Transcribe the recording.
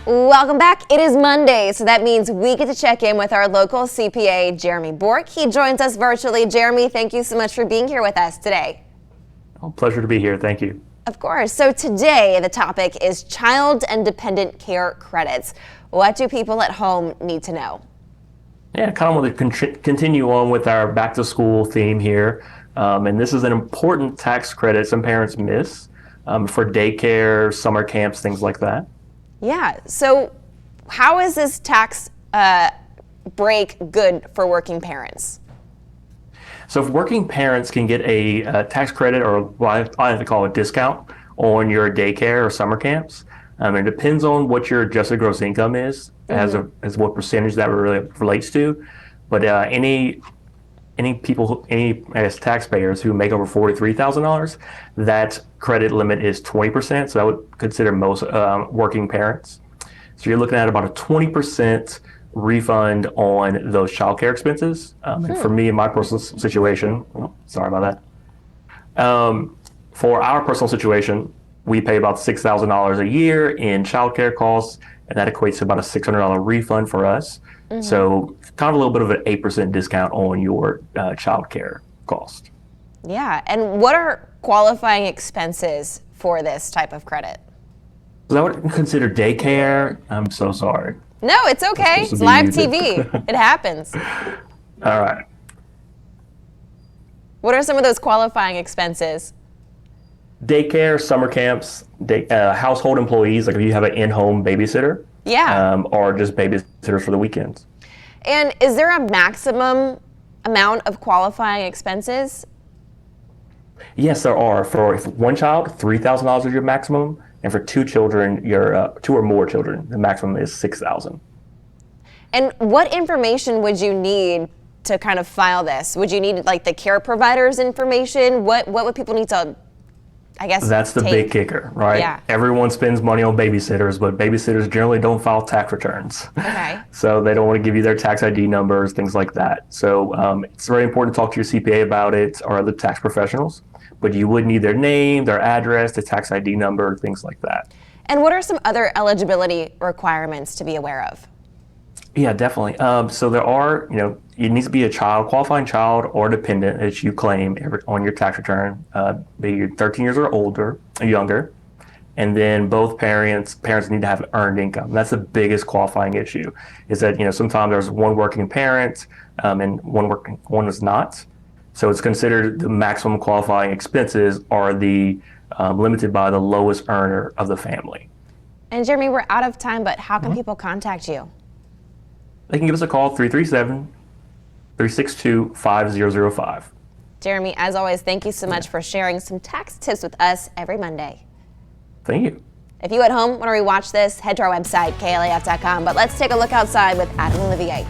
Welcome back. It is Monday, so that means we get to check in with our local CPA, Jeromy Bourque. He joins us virtually. Jeromy, thank you so much for being here with us today. Oh, pleasure to be here. Thank you. Of course. So today, the topic is child and dependent care credits. What do people at home need to know? Yeah, kind of want to continue on with our back to school theme here. And this is an important tax credit some parents miss for daycare, summer camps, things like that. Yeah. So how is this tax break good for working parents? So if working parents can get a tax credit, or what I like to call a discount, on your daycare or summer camps, it depends on what your adjusted gross income is, as what percentage that really relates to. But any taxpayers who make over $43,000, that credit limit is 20%. So I would consider most working parents. So you're looking at about a 20% refund on those childcare expenses. And for me, in my personal situation, sorry about that. For our personal situation, we pay about $6,000 a year in childcare costs, and that equates to about a $600 refund for us. So kind of a little bit of an 8% discount on your childcare cost. Yeah, and what are qualifying expenses for this type of credit? So I would consider daycare. I'm so sorry. No, it's okay. It's live TV. It happens. All right. What are some of those qualifying expenses? Daycare, summer camps, household employees, like if you have an in-home babysitter. Yeah. Or just babysitters for the weekends. And is there a maximum amount of qualifying expenses? Yes, there are. For one child, $3,000 is your maximum, and for two children, two or more children, the maximum is $6,000. And what information would you need to kind of file this? Would you need like the care provider's information? What would people need to, I guess, that's the big kicker, right? Yeah. Everyone spends money on babysitters, but babysitters generally don't file tax returns. Okay. So they don't want to give you their tax ID numbers, things like that. So it's very important to talk to your CPA about it or other tax professionals. But you would need their name, their address, the tax ID number, things like that. And what are some other eligibility requirements to be aware of? Yeah, definitely. So there are, it needs to be a qualifying child or dependent that you claim on your tax return, be you 13 years or older, or younger. And then both parents need to have earned income. That's the biggest qualifying issue, is that, sometimes there's one working parent and one is not. So it's considered the maximum qualifying expenses are limited by the lowest earner of the family. And Jeromy, we're out of time, but how can people contact you? They can give us a call, 337-362-5005. Jeromy, as always, thank you so much for sharing some tax tips with us every Monday. Thank you. If you at home want to rewatch this, head to our website, klaf.com. But let's take a look outside with Adam and Olivier.